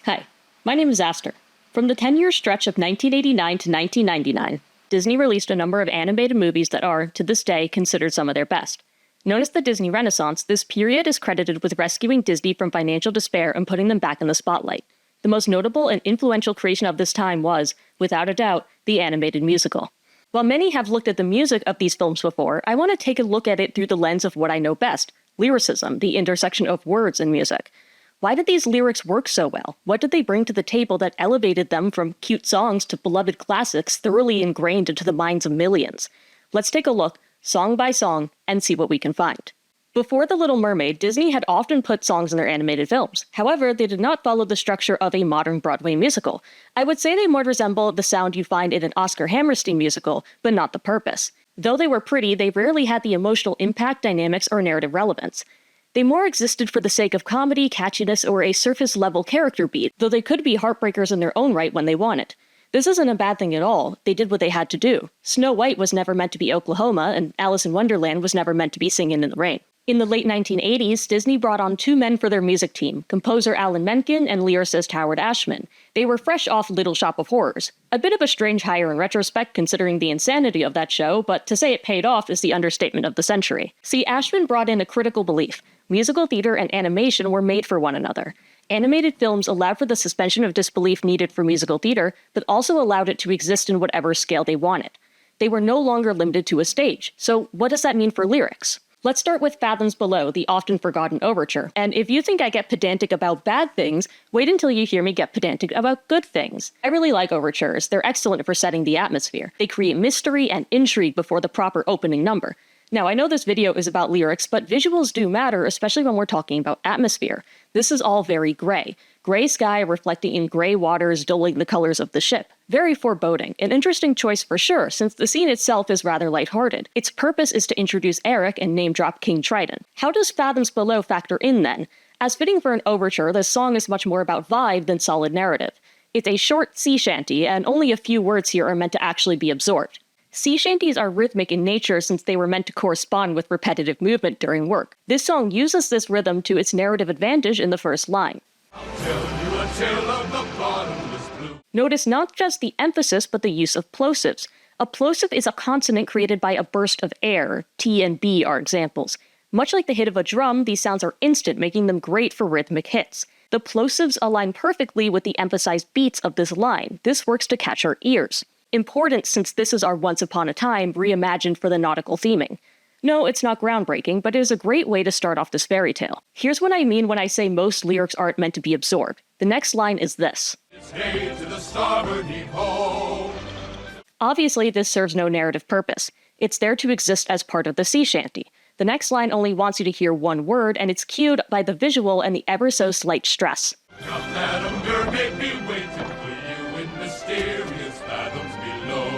Hi, my name is Aster. From the 10-year stretch of 1989 to 1999, Disney released a number of animated movies that are, to this day, considered some of their best. Known as the Disney Renaissance, this period is credited with rescuing Disney from financial despair and putting them back in the spotlight. The most notable and influential creation of this time was, without a doubt, the animated musical. While many have looked at the music of these films before, I want to take a look at it through the lens of what I know best: lyricism, the intersection of words and music. Why did these lyrics work so well? What did they bring to the table that elevated them from cute songs to beloved classics thoroughly ingrained into the minds of millions? Let's take a look, song by song, and see what we can find. Before The Little Mermaid, Disney had often put songs in their animated films. However, they did not follow the structure of a modern Broadway musical. I would say they more resemble the sound you find in an Oscar Hammerstein musical, but not the purpose. Though they were pretty, they rarely had the emotional impact, dynamics, or narrative relevance. They more existed for the sake of comedy, catchiness, or a surface-level character beat, though they could be heartbreakers in their own right when they wanted. This isn't a bad thing at all. They did what they had to do. Snow White was never meant to be Oklahoma, and Alice in Wonderland was never meant to be Singin' in the Rain. In the late 1980s, Disney brought on two men for their music team, composer Alan Menken and lyricist Howard Ashman. They were fresh off Little Shop of Horrors. A bit of a strange hire in retrospect considering the insanity of that show, but to say it paid off is the understatement of the century. See, Ashman brought in a critical belief. Musical theater and animation were made for one another. Animated films allowed for the suspension of disbelief needed for musical theater, but also allowed it to exist in whatever scale they wanted. They were no longer limited to a stage. So what does that mean for lyrics? Let's start with Fathoms Below, the often forgotten overture. And if you think I get pedantic about bad things, wait until you hear me get pedantic about good things. I really like overtures. They're excellent for setting the atmosphere. They create mystery and intrigue before the proper opening number. Now, I know this video is about lyrics, but visuals do matter, especially when we're talking about atmosphere. This is all very gray. Gray sky reflecting in gray waters, dulling the colors of the ship. Very foreboding. An interesting choice for sure, since the scene itself is rather lighthearted. Its purpose is to introduce Eric and name-drop King Triton. How does Fathoms Below factor in then? As fitting for an overture, this song is much more about vibe than solid narrative. It's a short sea shanty, and only a few words here are meant to actually be absorbed. Sea shanties are rhythmic in nature since they were meant to correspond with repetitive movement during work. This song uses this rhythm to its narrative advantage in the first line. I'll tell you a tale of the bottomless blue. Notice not just the emphasis, but the use of plosives. A plosive is a consonant created by a burst of air. T and B are examples. Much like the hit of a drum, these sounds are instant, making them great for rhythmic hits. The plosives align perfectly with the emphasized beats of this line. This works to catch our ears. Important since this is our Once Upon a Time reimagined for the nautical theming. No, it's not groundbreaking, but it is a great way to start off this fairy tale. Here's what I mean when I say most lyrics aren't meant to be absorbed. The next line is this. It's hey to the starboard heave ho. Obviously, this serves no narrative purpose. It's there to exist as part of the sea shanty. The next line only wants you to hear one word, and it's cued by the visual and the ever so slight stress. Now, Madam Mermaid be waiting for you in mysterious fathoms below.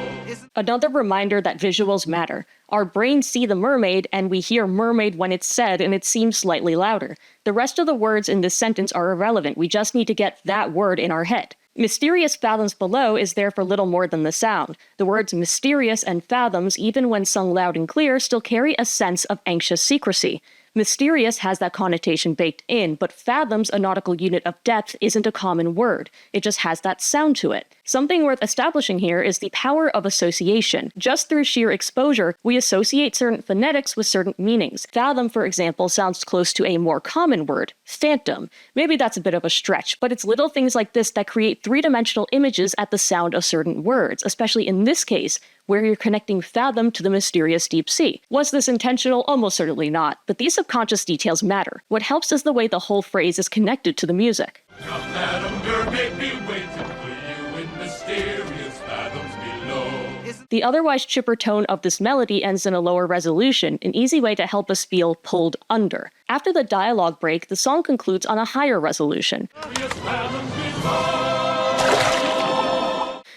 Another reminder that visuals matter. Our brains see the mermaid, and we hear mermaid when it's said, and it seems slightly louder. The rest of the words in this sentence are irrelevant. We just need to get that word in our head. Mysterious fathoms below is there for little more than the sound. The words mysterious and fathoms, even when sung loud and clear, still carry a sense of anxious secrecy. Mysterious has that connotation baked in, but fathoms, a nautical unit of depth, isn't a common word. It just has that sound to it. Something worth establishing here is the power of association. Just through sheer exposure, we associate certain phonetics with certain meanings. Fathom, for example, sounds close to a more common word, phantom. Maybe that's a bit of a stretch, but it's little things like this that create three-dimensional images at the sound of certain words, especially in this case, where you're connecting fathom to the mysterious deep sea. Was this intentional? Almost certainly not, but these subconscious details matter. What helps is the way the whole phrase is connected to the music. Now, Madam Mermaid be waiting for you in mysterious fathoms below. The otherwise chipper tone of this melody ends in a lower resolution, an easy way to help us feel pulled under. After the dialogue break, the song concludes on a higher resolution. Mysterious fathoms below.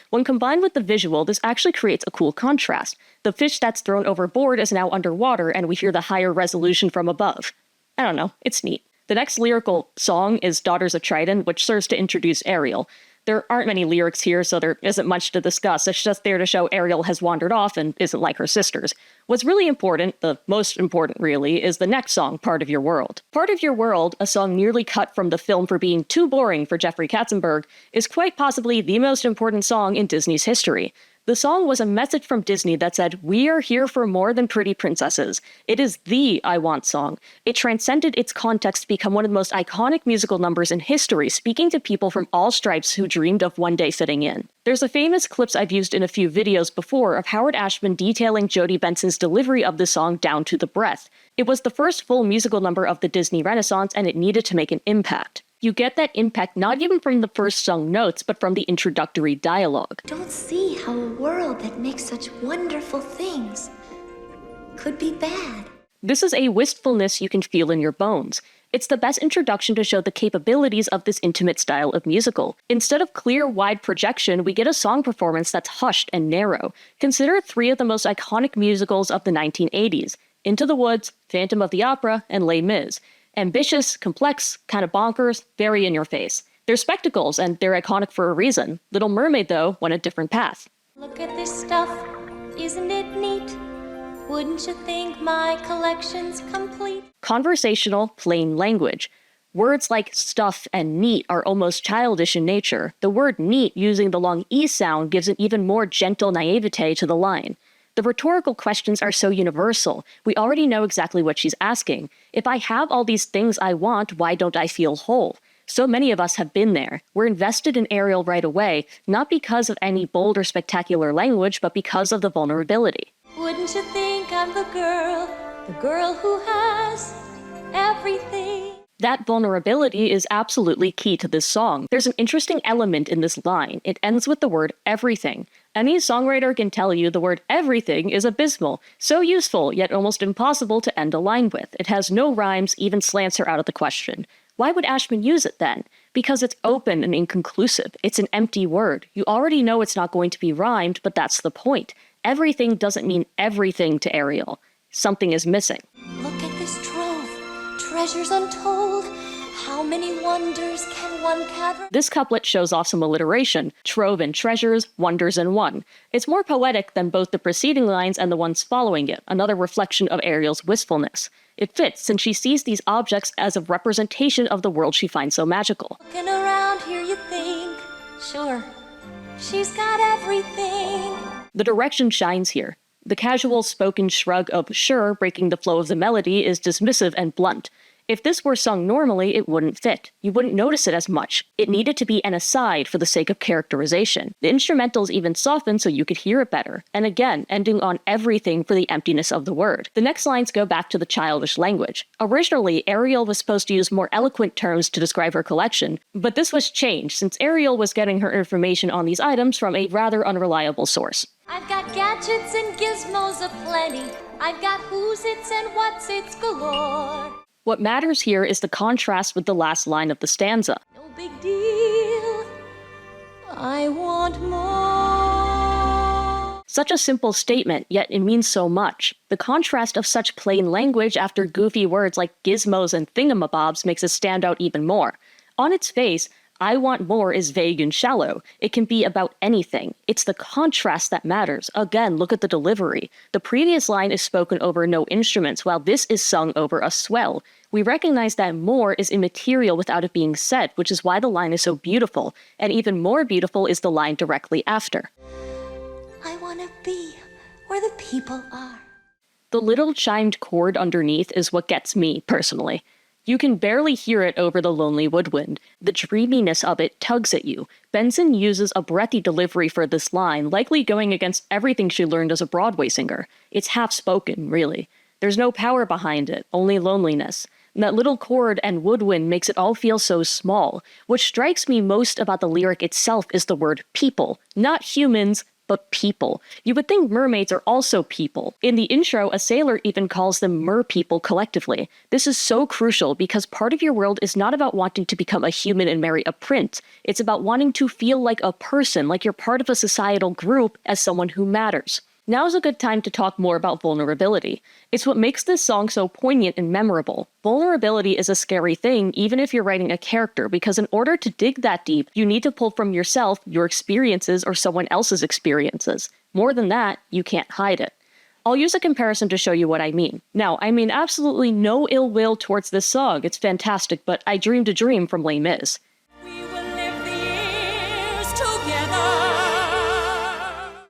When combined with the visual, this actually creates a cool contrast. The fish that's thrown overboard is now underwater, and we hear the higher resolution from above. I don't know, it's neat. The next lyrical song is Daughters of Triton, which serves to introduce Ariel. There aren't many lyrics here, so there isn't much to discuss. It's just there to show Ariel has wandered off and isn't like her sisters. What's really important, the most important really, is the next song, Part of Your World. Part of Your World, a song nearly cut from the film for being too boring for Jeffrey Katzenberg, is quite possibly the most important song in Disney's history. The song was a message from Disney that said, "We are here for more than pretty princesses." It is the I Want song. It transcended its context to become one of the most iconic musical numbers in history, speaking to people from all stripes who dreamed of one day fitting in. There's a famous clips I've used in a few videos before of Howard Ashman detailing Jodie Benson's delivery of the song down to the breath. It was the first full musical number of the Disney Renaissance, and it needed to make an impact. You get that impact not even from the first sung notes, but from the introductory dialogue. Don't see how a world that makes such wonderful things could be bad. This is a wistfulness you can feel in your bones. It's the best introduction to show the capabilities of this intimate style of musical. Instead of clear, wide projection, we get a song performance that's hushed and narrow. Consider three of the most iconic musicals of the 1980s: Into the Woods, Phantom of the Opera, and Les Mis. Ambitious, complex, kind of bonkers, very in your face. They're spectacles, and they're iconic for a reason. Little Mermaid, though, went a different path. Look at this stuff, isn't it neat? Wouldn't you think my collection's complete? Conversational, plain language. Words like stuff and neat are almost childish in nature. The word neat using the long E sound gives an even more gentle naivete to the line. The rhetorical questions are so universal. We already know exactly what she's asking. If I have all these things I want, why don't I feel whole? So many of us have been there. We're invested in Ariel right away, not because of any bold or spectacular language, but because of the vulnerability. Wouldn't you think I'm the girl who has everything? That vulnerability is absolutely key to this song. There's an interesting element in this line. It ends with the word everything. Any songwriter can tell you the word everything is abysmal, so useful, yet almost impossible to end a line with. It has no rhymes, even slants her out of the question. Why would Ashman use it then? Because it's open and inconclusive. It's an empty word. You already know it's not going to be rhymed, but that's the point. Everything doesn't mean everything to Ariel. Something is missing. Look at this trove, treasures untold. How many wonders can one gather? This couplet shows off some alliteration, trove and treasures, wonders in one. It's more poetic than both the preceding lines and the ones following it, another reflection of Ariel's wistfulness. It fits since she sees these objects as a representation of the world she finds so magical. Looking around here you think, sure, she's got everything. The direction shines here. The casual spoken shrug of sure breaking the flow of the melody is dismissive and blunt. If this were sung normally, it wouldn't fit. You wouldn't notice it as much. It needed to be an aside for the sake of characterization. The instrumentals even softened so you could hear it better. And again, ending on everything for the emptiness of the word. The next lines go back to the childish language. Originally, Ariel was supposed to use more eloquent terms to describe her collection, but this was changed since Ariel was getting her information on these items from a rather unreliable source. I've got gadgets and gizmos aplenty. I've got who's its and what's its galore. What matters here is the contrast with the last line of the stanza. No big deal. I want more. Such a simple statement, yet it means so much. The contrast of such plain language after goofy words like gizmos and thingamabobs makes it stand out even more. On its face, I want more is vague and shallow. It can be about anything. It's the contrast that matters. Again, look at the delivery. The previous line is spoken over no instruments, while this is sung over a swell. We recognize that more is immaterial without it being said, which is why the line is so beautiful. And even more beautiful is the line directly after. I want to be where the people are. The little chimed chord underneath is what gets me, personally. You can barely hear it over the lonely woodwind. The dreaminess of it tugs at you. Benson uses a breathy delivery for this line, likely going against everything she learned as a Broadway singer. It's half-spoken, really. There's no power behind it, only loneliness. And that little chord and woodwind makes it all feel so small. What strikes me most about the lyric itself is the word people. Not humans, but people. You would think mermaids are also people. In the intro, a sailor even calls them mer-people collectively. This is so crucial because part of your world is not about wanting to become a human and marry a prince. It's about wanting to feel like a person, like you're part of a societal group as someone who matters. Now's a good time to talk more about vulnerability. It's what makes this song so poignant and memorable. Vulnerability is a scary thing even if you're writing a character, because in order to dig that deep, you need to pull from yourself, your experiences, or someone else's experiences. More than that, you can't hide it. I'll use a comparison to show you what I mean. Now, I mean absolutely no ill will towards this song, it's fantastic, but I Dreamed a Dream from Les Mis. We will live the years together.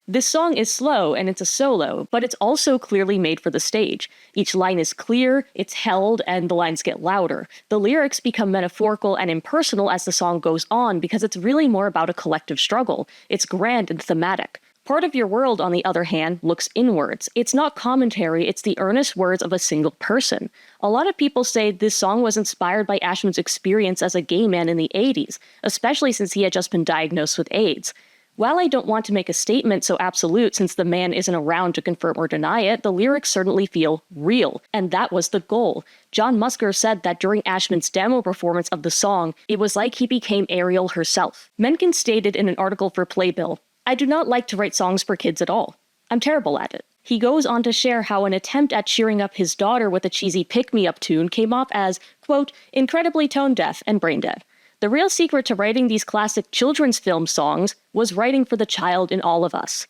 This song is slow and it's a solo, but it's also clearly made for the stage. Each line is clear, it's held, and the lines get louder. The lyrics become metaphorical and impersonal as the song goes on because it's really more about a collective struggle. It's grand and thematic. Part of Your World, on the other hand, looks inwards. It's not commentary, it's the earnest words of a single person. A lot of people say this song was inspired by Ashman's experience as a gay man in the 80s, especially since he had just been diagnosed with AIDS. While I don't want to make a statement so absolute since the man isn't around to confirm or deny it, the lyrics certainly feel real, and that was the goal. John Musker said that during Ashman's demo performance of the song, it was like he became Ariel herself. Menken stated in an article for Playbill, "I do not like to write songs for kids at all. I'm terrible at it." He goes on to share how an attempt at cheering up his daughter with a cheesy pick-me-up tune came off as, quote, incredibly tone-deaf and brain-dead. The real secret to writing these classic children's film songs was writing for the child in all of us.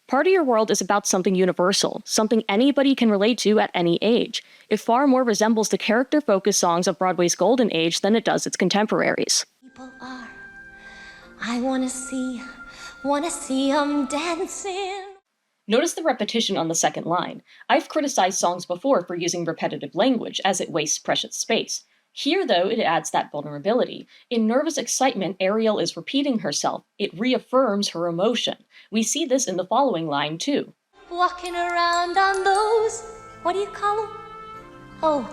Part of Your World is about something universal, something anybody can relate to at any age. It far more resembles the character-focused songs of Broadway's golden age than it does its contemporaries. People are. I wanna see 'em dancing. Notice the repetition on the second line. I've criticized songs before for using repetitive language, as it wastes precious space. Here, though, it adds that vulnerability. In nervous excitement, Ariel is repeating herself. It reaffirms her emotion. We see this in the following line, too. Walking around on those, what do you call them? Oh,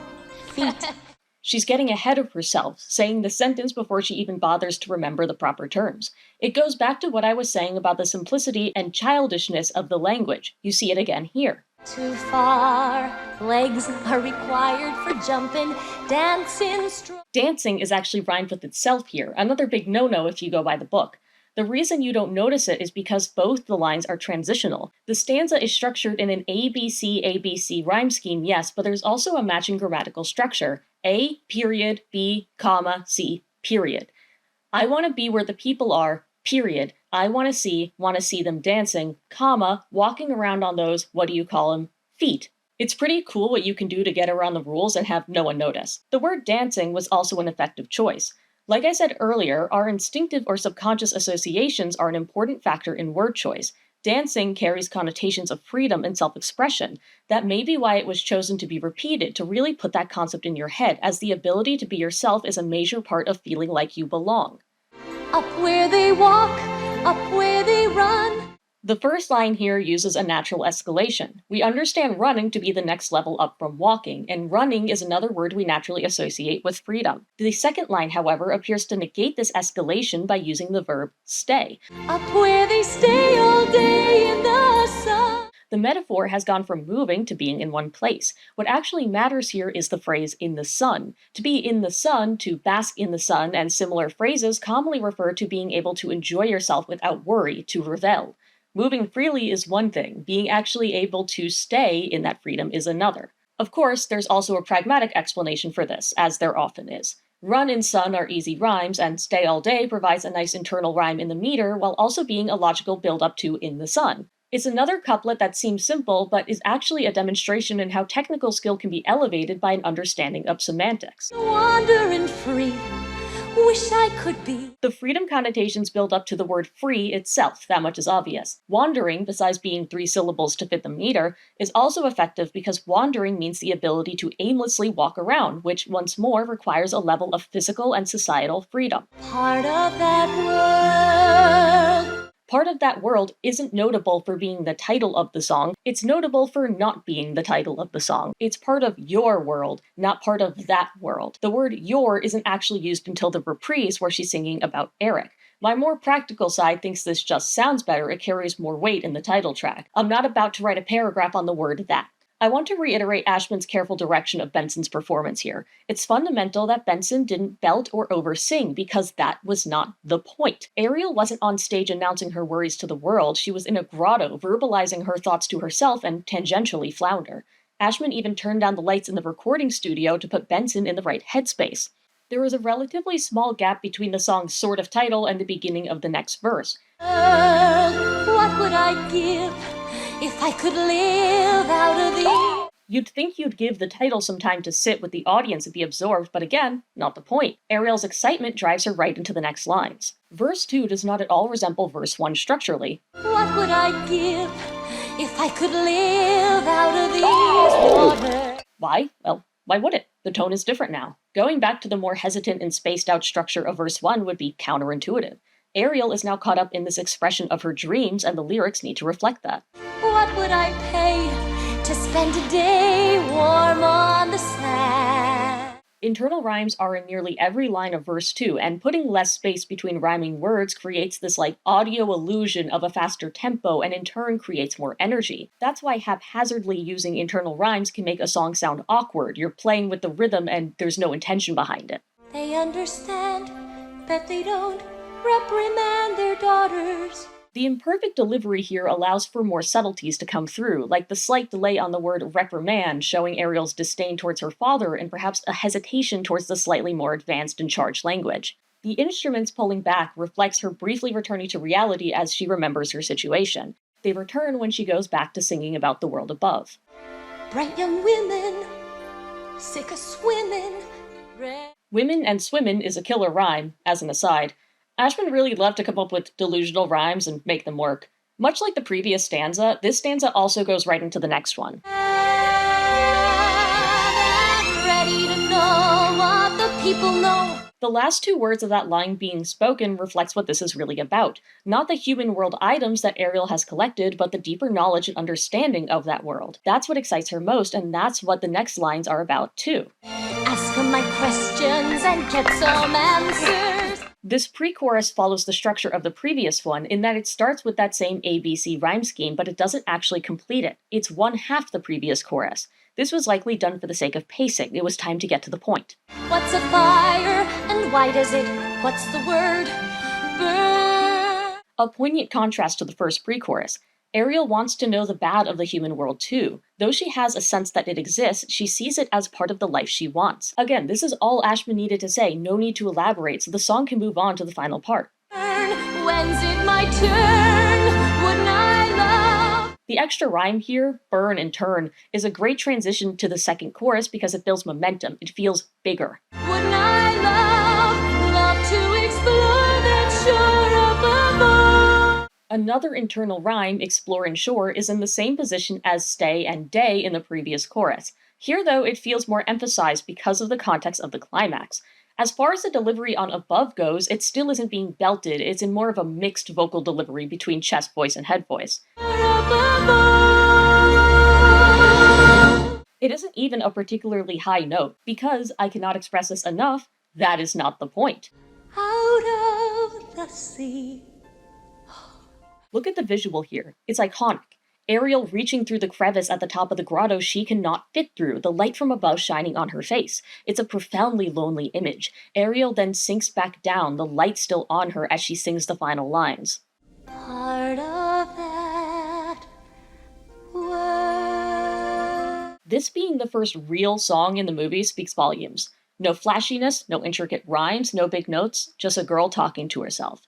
feet. She's getting ahead of herself, saying the sentence before she even bothers to remember the proper terms. It goes back to what I was saying about the simplicity and childishness of the language. You see it again here. Too far, legs are required for jumping, dancing strong. Dancing is actually rhymed with itself here, another big no-no if you go by the book. The reason you don't notice it is because both the lines are transitional. The stanza is structured in an ABC rhyme scheme, yes, but there's also a matching grammatical structure. A, period, B, comma, C, period. I want to be where the people are, period. I want to see them dancing, comma, walking around on those, what do you call them, feet. It's pretty cool what you can do to get around the rules and have no one notice. The word dancing was also an effective choice. Like I said earlier, our instinctive or subconscious associations are an important factor in word choice. Dancing carries connotations of freedom and self-expression. That may be why it was chosen to be repeated, to really put that concept in your head, as the ability to be yourself is a major part of feeling like you belong. Up where they walk, up where they run. The first line here uses a natural escalation. We understand running to be the next level up from walking, and running is another word we naturally associate with freedom. The second line, however, appears to negate this escalation by using the verb stay. Up where they stay all day in the sun. The metaphor has gone from moving to being in one place. What actually matters here is the phrase in the sun. To be in the sun, to bask in the sun, and similar phrases commonly refer to being able to enjoy yourself without worry, to revel. Moving freely is one thing, being actually able to stay in that freedom is another. Of course, there's also a pragmatic explanation for this, as there often is. Run and sun are easy rhymes, and stay all day provides a nice internal rhyme in the meter while also being a logical build-up to in the sun. It's another couplet that seems simple, but is actually a demonstration in how technical skill can be elevated by an understanding of semantics. Wandering free, wish I could be. The freedom connotations build up to the word free itself, that much is obvious. Wandering, besides being 3 syllables to fit the meter, is also effective because wandering means the ability to aimlessly walk around, which once more requires a level of physical and societal freedom. Part of that world. Part of that world isn't notable for being the title of the song, it's notable for not being the title of the song. It's part of your world, not part of that world. The word your isn't actually used until the reprise where she's singing about Eric. My more practical side thinks this just sounds better, it carries more weight in the title track. I'm not about to write a paragraph on the word that. I want to reiterate Ashman's careful direction of Benson's performance here. It's fundamental that Benson didn't belt or over-sing because that was not the point. Ariel wasn't on stage announcing her worries to the world, she was in a grotto verbalizing her thoughts to herself and tangentially Flounder. Ashman even turned down the lights in the recording studio to put Benson in the right headspace. There was a relatively small gap between the song's sort of title and the beginning of the next verse. What would I give if I could live out of the... You'd think you'd give the title some time to sit with the audience and be absorbed, but again, not the point. Ariel's excitement drives her right into the next lines. Verse 2 does not at all resemble verse 1 structurally. What would I give if I could live out of these waters? Why? Well, why would it? The tone is different now. Going back to the more hesitant and spaced out structure of verse 1 would be counterintuitive. Ariel is now caught up in this expression of her dreams, and the lyrics need to reflect that. What would I pay to spend a day warm on the sand? Internal rhymes are in nearly every line of verse 2, and putting less space between rhyming words creates this audio illusion of a faster tempo and in turn creates more energy. That's why haphazardly using internal rhymes can make a song sound awkward. You're playing with the rhythm and there's no intention behind it. They understand, but they don't reprimand their daughters. The imperfect delivery here allows for more subtleties to come through, like the slight delay on the word reprimand, showing Ariel's disdain towards her father and perhaps a hesitation towards the slightly more advanced and charged language. The instruments pulling back reflects her briefly returning to reality as she remembers her situation. They return when she goes back to singing about the world above. Bright young women, sick of swimming. Women and swimmin' is a killer rhyme, as an aside. Ashman really loved to come up with delusional rhymes and make them work. Much like the previous stanza, this stanza also goes right into the next one. Ready to know what the people know. The last two words of that line being spoken reflects what this is really about. Not the human world items that Ariel has collected, but the deeper knowledge and understanding of that world. That's what excites her most, and that's what the next lines are about too. Ask them my questions and get some answers. This pre-chorus follows the structure of the previous one in that it starts with that same ABC rhyme scheme, but it doesn't actually complete it. It's one half the previous chorus. This was likely done for the sake of pacing. It was time to get to the point. What's a fire and why does it, what's the word, burn? A poignant contrast to the first pre-chorus. Ariel wants to know the bad of the human world too. Though she has a sense that it exists, she sees it as part of the life she wants. Again, this is all Ashman needed to say, no need to elaborate, so the song can move on to the final part. When's it my turn? Wouldn't I love? The extra rhyme here, burn and turn, is a great transition to the second chorus because it builds momentum. It feels bigger. Wouldn't I love to explore that shore up above? Another internal rhyme, explore and shore, is in the same position as stay and day in the previous chorus. Here, though, it feels more emphasized because of the context of the climax. As far as the delivery on above goes, it still isn't being belted, it's in more of a mixed vocal delivery between chest voice and head voice. It isn't even a particularly high note, because I cannot express this enough, that is not the point. Out of the sea. Look at the visual here. It's iconic. Ariel reaching through the crevice at the top of the grotto she cannot fit through, the light from above shining on her face. It's a profoundly lonely image. Ariel then sinks back down, the light still on her as she sings the final lines. Part of that world. This being the first real song in the movie speaks volumes. No flashiness, no intricate rhymes, no big notes, just a girl talking to herself.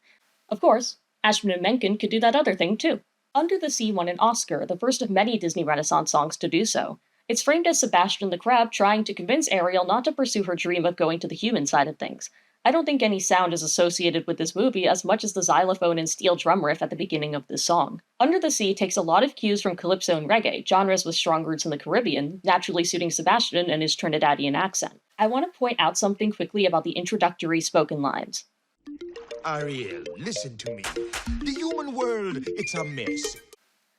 Of course, Ashman and Menken could do that other thing too. Under the Sea won an Oscar, the first of many Disney Renaissance songs to do so. It's framed as Sebastian the Crab trying to convince Ariel not to pursue her dream of going to the human side of things. I don't think any sound is associated with this movie as much as the xylophone and steel drum riff at the beginning of this song. Under the Sea takes a lot of cues from calypso and reggae, genres with strong roots in the Caribbean, naturally suiting Sebastian and his Trinidadian accent. I want to point out something quickly about the introductory spoken lines. Ariel, listen to me. The human world, it's a mess.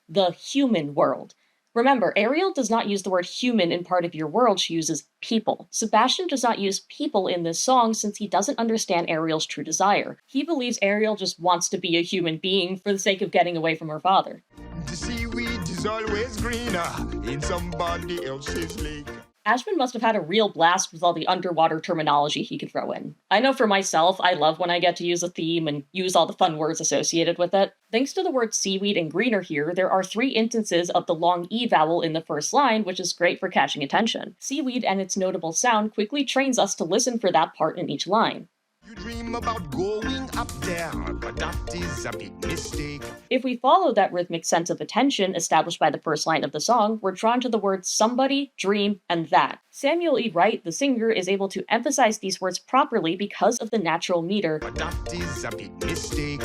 The human world. Remember, Ariel does not use the word human in part of your world, she uses people. Sebastian does not use people in this song since he doesn't understand Ariel's true desire. He believes Ariel just wants to be a human being for the sake of getting away from her father. The seaweed is is always greener in somebody else's lake. Ashman must have had a real blast with all the underwater terminology he could throw in. I know for myself, I love when I get to use a theme and use all the fun words associated with it. Thanks to the words seaweed and greener here, there are 3 instances of the long E vowel in the first line, which is great for catching attention. Seaweed and its notable sound quickly trains us to listen for that part in each line. You dream about going up there, but that is a big mistake. If we follow that rhythmic sense of attention established by the first line of the song, we're drawn to the words somebody, dream, and that. Samuel E. Wright, the singer, is able to emphasize these words properly because of the natural meter. But that is a big mistake.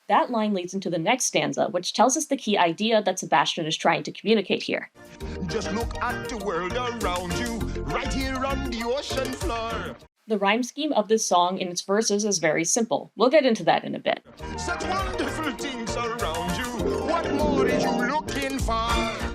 That line leads into the next stanza, which tells us the key idea that Sebastian is trying to communicate here. Just look at the world around you, right here on the ocean floor. The rhyme scheme of this song in its verses is very simple. We'll get into that in a bit. Such wonderful things around you. What more are you looking for?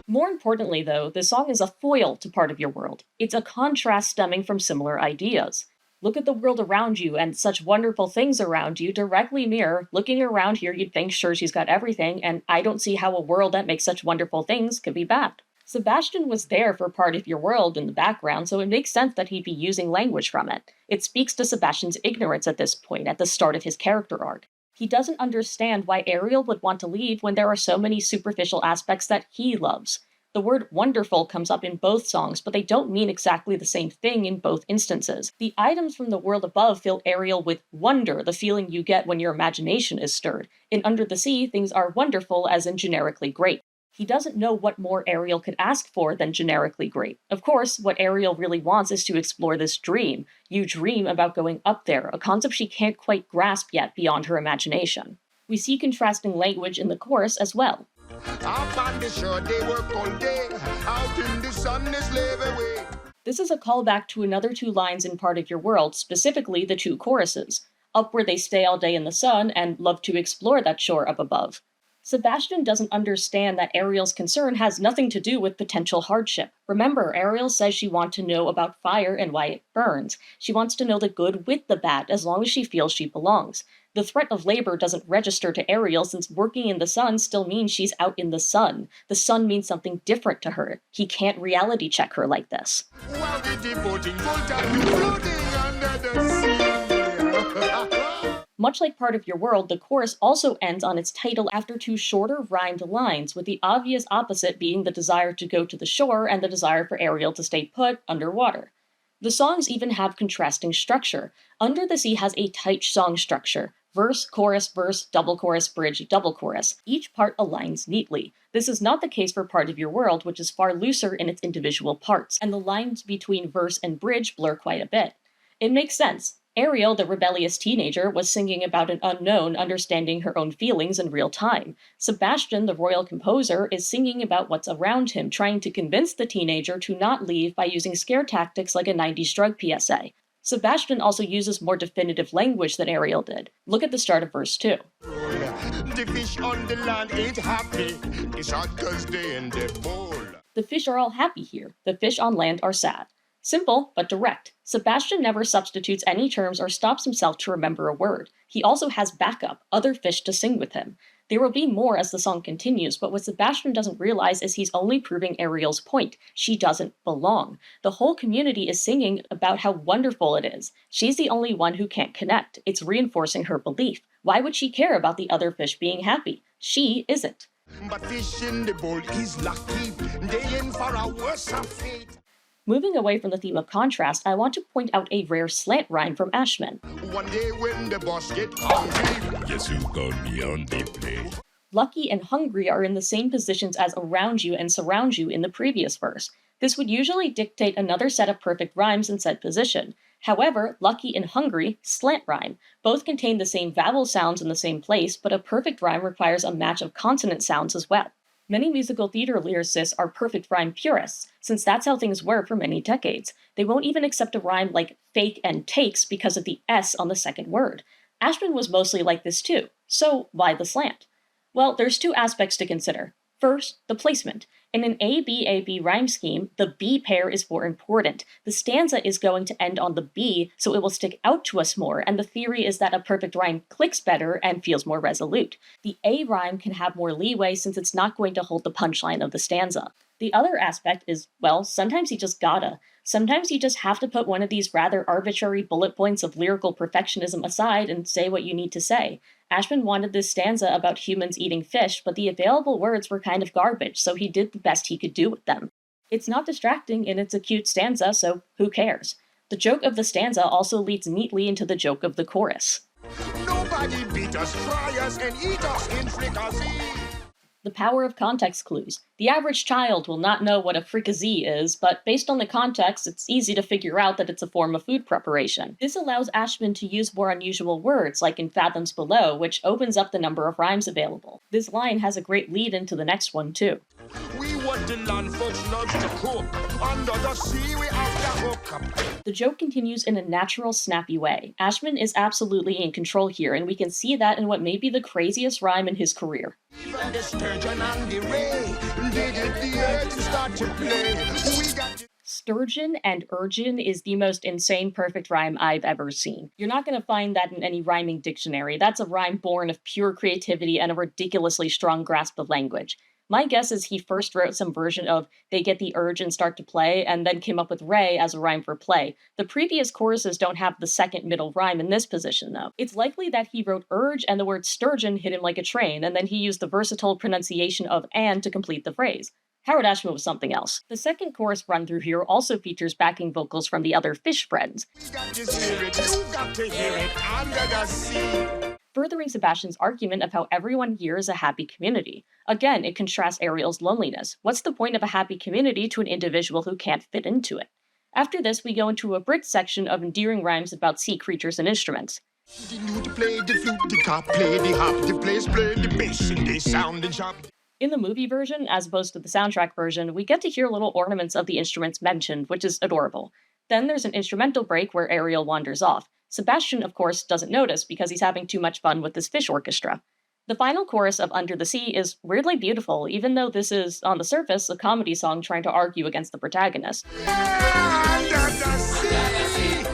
More importantly, though, this song is a foil to Part of Your World. It's a contrast stemming from similar ideas. Look at the world around you, and such wonderful things around you directly mirror, looking around here you'd think sure she's got everything, and I don't see how a world that makes such wonderful things could be bad. Sebastian was there for Part of Your World in the background, so it makes sense that he'd be using language from it. It speaks to Sebastian's ignorance at this point, at the start of his character arc. He doesn't understand why Ariel would want to leave when there are so many superficial aspects that he loves. The word wonderful comes up in both songs, but they don't mean exactly the same thing in both instances. The items from the world above fill Ariel with wonder, the feeling you get when your imagination is stirred. In Under the Sea, things are wonderful as in generically great. He doesn't know what more Ariel could ask for than generically great. Of course, what Ariel really wants is to explore this dream. You dream about going up there, a concept she can't quite grasp yet beyond her imagination. We see contrasting language in the chorus as well. Up on the shore they work all day, out in the sun they slave away. This is a callback to another 2 lines in Part of Your World, specifically the 2 choruses. Up where they stay all day in the sun and love to explore that shore up above. Sebastian doesn't understand that Ariel's concern has nothing to do with potential hardship. Remember, Ariel says she wants to know about fire and why it burns. She wants to know the good with the bad, as long as she feels she belongs. The threat of labor doesn't register to Ariel since working in the sun still means she's out in the sun. The sun means something different to her. He can't reality check her like this. While we're devoting full time to floating under the sea. Much like Part of Your World, the chorus also ends on its title after 2 shorter rhymed lines, with the obvious opposite being the desire to go to the shore and the desire for Ariel to stay put underwater. The songs even have contrasting structure. Under the Sea has a tight song structure. Verse, chorus, double chorus, bridge, double chorus. Each part aligns neatly. This is not the case for Part of Your World, which is far looser in its individual parts, and the lines between verse and bridge blur quite a bit. It makes sense. Ariel, the rebellious teenager, was singing about an unknown understanding her own feelings in real time. Sebastian, the royal composer, is singing about what's around him, trying to convince the teenager to not leave by using scare tactics like a 90s drug PSA. Sebastian also uses more definitive language than Ariel did. Look at the start of verse 2. The fish on the land ain't happy. It's hot 'cause they in the bowl. The fish are all happy here. The fish on land are sad. Simple, but direct. Sebastian never substitutes any terms or stops himself to remember a word. He also has backup, other fish to sing with him. There will be more as the song continues, but what Sebastian doesn't realize is he's only proving Ariel's point. She doesn't belong. The whole community is singing about how wonderful it is. She's the only one who can't connect. It's reinforcing her belief. Why would she care about the other fish being happy? She isn't. But fish in the bowl is lucky. They in for a worse fate. Moving away from the theme of contrast, I want to point out a rare slant rhyme from Ashman. One day when the boss get hungry, Yes, you got me on the plate. Lucky and hungry are in the same positions as around you and surround you in the previous verse. This would usually dictate another set of perfect rhymes in said position. However, lucky and hungry slant rhyme. Both contain the same vowel sounds in the same place, but a perfect rhyme requires a match of consonant sounds as well. Many musical theater lyricists are perfect rhyme purists, since that's how things were for many decades. They won't even accept a rhyme like fake and takes because of the S on the second word. Ashman was mostly like this too, so why the slant? Well, there's 2 aspects to consider. First, the placement. In an A-B-A-B rhyme scheme, the B pair is more important. The stanza is going to end on the B, so it will stick out to us more, and the theory is that a perfect rhyme clicks better and feels more resolute. The A rhyme can have more leeway since it's not going to hold the punchline of the stanza. The other aspect is, well, sometimes you just gotta. Sometimes you just have to put one of these rather arbitrary bullet points of lyrical perfectionism aside and say what you need to say. Ashman wanted this stanza about humans eating fish, but the available words were kind of garbage, so he did the best he could do with them. It's not distracting and it's a cute stanza, so who cares? The joke of the stanza also leads neatly into the joke of the chorus. Nobody beat us, fry us, and eat us in fricassee. The power of context clues. The average child will not know what a fricassee is, but based on the context, it's easy to figure out that it's a form of food preparation. This allows Ashman to use more unusual words, like in Fathoms Below, which opens up the number of rhymes available. This line has a great lead into the next one, too. We want the land folks love to cook. Under the sea, we have to hook up. The joke continues in a natural, snappy way. Ashman is absolutely in control here, and we can see that in what may be the craziest rhyme in his career. Even the sturgeon and the ray, they get the earth and start to play. We got the Sturgeon and urgin is the most insane perfect rhyme I've ever seen. You're not going to find that in any rhyming dictionary. That's a rhyme born of pure creativity and a ridiculously strong grasp of language. My guess is he first wrote some version of they get the urge and start to play, and then came up with Ray as a rhyme for play. The previous choruses don't have the second middle rhyme in this position, though. It's likely that he wrote urge and the word sturgeon hit him like a train, and then he used the versatile pronunciation of and to complete the phrase. Howard Ashman was something else. The second chorus run through here also features backing vocals from the other fish friends, we got to hear it, you got to hear it under the sea. furthering Sebastian's argument of how everyone here is a happy community. Again, it contrasts Ariel's loneliness. What's the point of a happy community to an individual who can't fit into it? After this, we go into a bridge section of endearing rhymes about sea creatures and instruments. The lute play the flute, the cop play the harp, the bass play the bass, and they sound and sharp. In the movie version, as opposed to the soundtrack version, we get to hear little ornaments of the instruments mentioned, which is adorable. Then there's an instrumental break where Ariel wanders off. Sebastian, of course, doesn't notice because he's having too much fun with this fish orchestra. The final chorus of Under the Sea is weirdly beautiful, even though this is, on the surface, a comedy song trying to argue against the protagonist. Under the sea,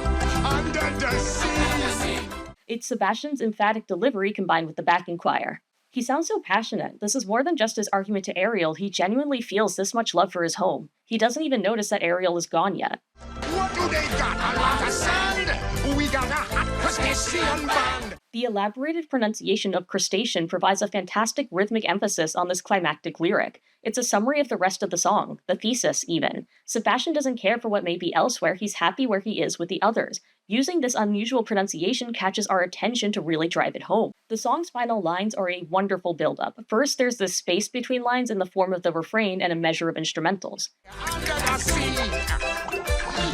under the sea. It's Sebastian's emphatic delivery combined with the backing choir. He sounds so passionate. This is more than just his argument to Ariel, he genuinely feels this much love for his home. He doesn't even notice that Ariel is gone yet. What do they got? A lot of sand. We got a hot crustacean band. The elaborated pronunciation of crustacean provides a fantastic rhythmic emphasis on this climactic lyric. It's a summary of the rest of the song, the thesis even. Sebastian doesn't care for what may be elsewhere, he's happy where he is with the others. Using this unusual pronunciation catches our attention to really drive it home. The song's final lines are a wonderful build-up. First, there's this space between lines in the form of the refrain and a measure of instrumentals. Under the sea.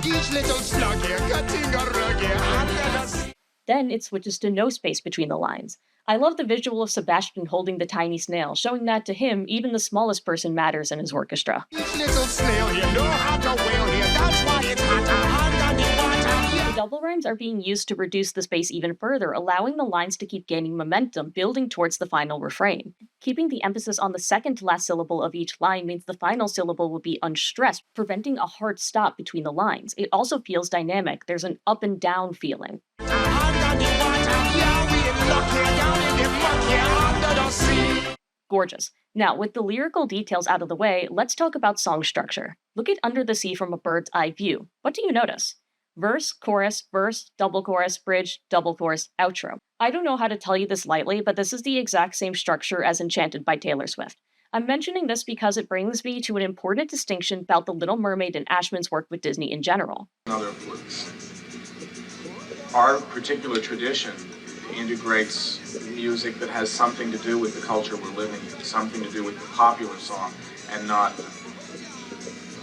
Each little slug here, cutting a rug here. Under the sea. Then it switches to no space between the lines. I love the visual of Sebastian holding the tiny snail, showing that to him, even the smallest person matters in his orchestra. Each little snail here know how to wail here. That's why it's hotter under the water. The double rhymes are being used to reduce the space even further, allowing the lines to keep gaining momentum, building towards the final refrain. Keeping the emphasis on the second to last syllable of each line means the final syllable will be unstressed, preventing a hard stop between the lines. It also feels dynamic. There's an up and down feeling. Under the water, yeah, we in luck here. Down in the muck here, under the sea. Gorgeous. Now, with the lyrical details out of the way, let's talk about song structure. Look at Under the Sea from a bird's eye view. What do you notice? Verse, chorus, double chorus, bridge, double chorus, outro. I don't know how to tell you this lightly, but this is the exact same structure as Enchanted by Taylor Swift. I'm mentioning this because it brings me to an important distinction about The Little Mermaid and Ashman's work with Disney in general. Another influence. Our particular tradition integrates music that has something to do with the culture we're living in, something to do with the popular song, and not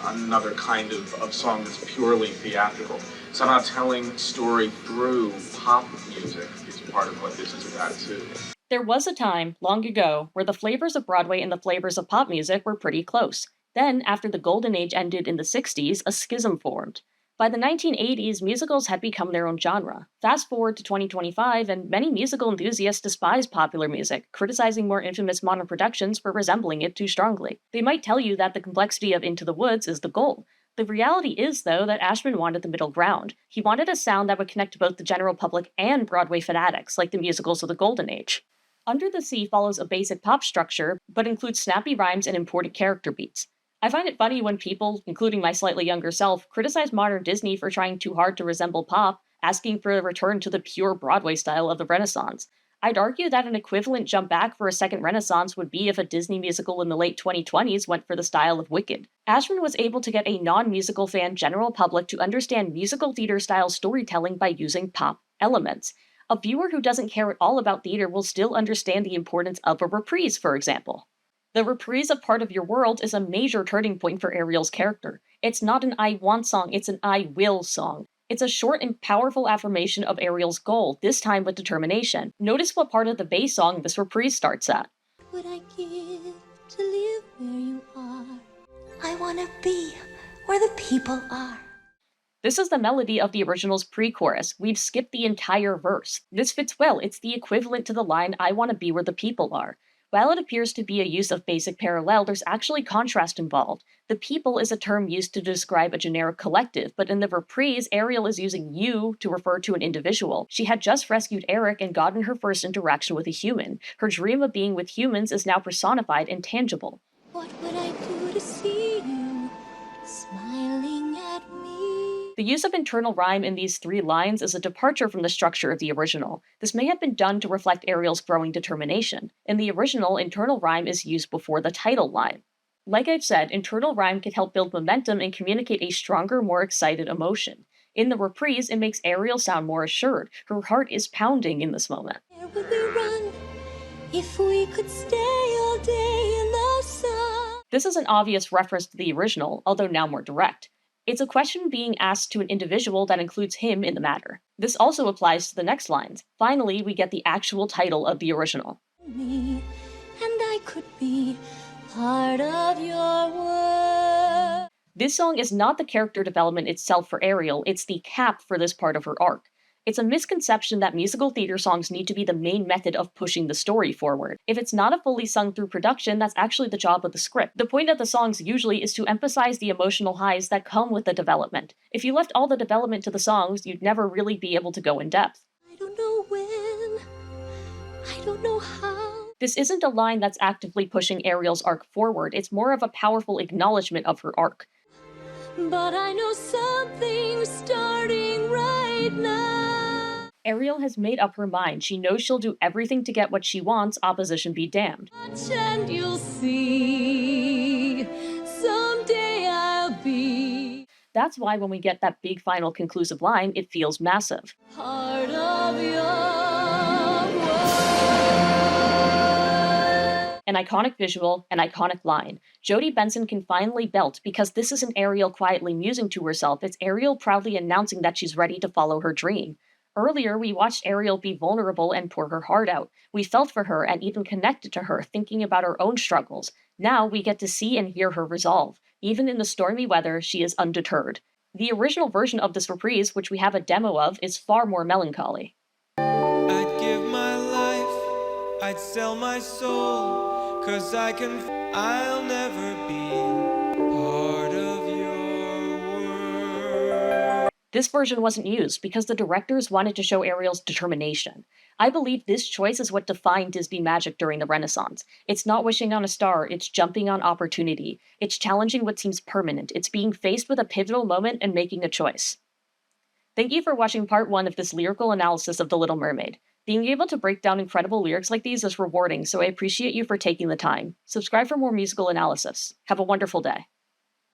another kind of song that's purely theatrical. Somehow telling story through pop music is part of what this is about too. There was a time, long ago, where the flavors of Broadway and the flavors of pop music were pretty close. Then, after the Golden Age ended in the 60s, a schism formed. By the 1980s, musicals had become their own genre. Fast forward to 2025, and many musical enthusiasts despise popular music, criticizing more infamous modern productions for resembling it too strongly. They might tell you that the complexity of Into the Woods is the goal. The reality is, though, that Ashman wanted the middle ground. He wanted a sound that would connect both the general public and Broadway fanatics, like the musicals of the Golden Age. Under the Sea follows a basic pop structure, but includes snappy rhymes and important character beats. I find it funny when people, including my slightly younger self, criticize modern Disney for trying too hard to resemble pop, asking for a return to the pure Broadway style of the Renaissance. I'd argue that an equivalent jump back for a second Renaissance would be if a Disney musical in the late 2020s went for the style of Wicked. Ashman was able to get a non-musical fan general public to understand musical theater-style storytelling by using pop elements. A viewer who doesn't care at all about theater will still understand the importance of a reprise, for example. The reprise of Part of Your World is a major turning point for Ariel's character. It's not an I want song, it's an I will song. It's a short and powerful affirmation of Ariel's goal, this time with determination. Notice what part of the bass song this reprise starts at. What would I give to live where you are? I want to be where the people are. This is the melody of the original's pre-chorus. We've skipped the entire verse. This fits well, it's the equivalent to the line, I want to be where the people are. While it appears to be a use of basic parallel, there's actually contrast involved. The people is a term used to describe a generic collective, but in the reprise, Ariel is using you to refer to an individual. She had just rescued Eric and gotten her first interaction with a human. Her dream of being with humans is now personified and tangible. What would I do to see you smiling at me? The use of internal rhyme in these 3 lines is a departure from the structure of the original. This may have been done to reflect Ariel's growing determination. In the original, internal rhyme is used before the title line. Like I've said, internal rhyme can help build momentum and communicate a stronger, more excited emotion. In the reprise, it makes Ariel sound more assured. Her heart is pounding in this moment. Where would we run if we could stay all day in the sun? This is an obvious reference to the original, although now more direct. It's a question being asked to an individual that includes him in the matter. This also applies to the next lines. Finally, we get the actual title of the original. Me, and I could be part of your world. This song is not the character development itself for Ariel, it's the cap for this part of her arc. It's a misconception that musical theater songs need to be the main method of pushing the story forward. If it's not a fully sung through production, that's actually the job of the script. The point of the songs usually is to emphasize the emotional highs that come with the development. If you left all the development to the songs, you'd never really be able to go in depth. I don't know when, I don't know how. This isn't a line that's actively pushing Ariel's arc forward, it's more of a powerful acknowledgement of her arc. But I know something's starting right now. Ariel has made up her mind. She knows she'll do everything to get what she wants, opposition be damned. Watch and you'll see, someday I'll be That's why when we get that big final conclusive line, it feels massive. part of your world. An iconic visual, an iconic line. Jodie Benson can finally belt because this isn't Ariel quietly musing to herself, it's Ariel proudly announcing that she's ready to follow her dream. Earlier, we watched Ariel be vulnerable and pour her heart out. We felt for her and even connected to her, thinking about her own struggles. Now we get to see and hear her resolve. Even in the stormy weather, she is undeterred. The original version of this reprise, which we have a demo of, is far more melancholy. I'd give my life, I'd sell my soul, 'cause I'll never be part of your world. This version wasn't used because the directors wanted to show Ariel's determination. I believe this choice is what defined Disney magic during the Renaissance. It's not wishing on a star, it's jumping on opportunity. It's challenging what seems permanent. It's being faced with a pivotal moment and making a choice. Thank you for watching part 1 of this lyrical analysis of The Little Mermaid. Being able to break down incredible lyrics like these is rewarding, so I appreciate you for taking the time. Subscribe for more musical analysis. Have a wonderful day.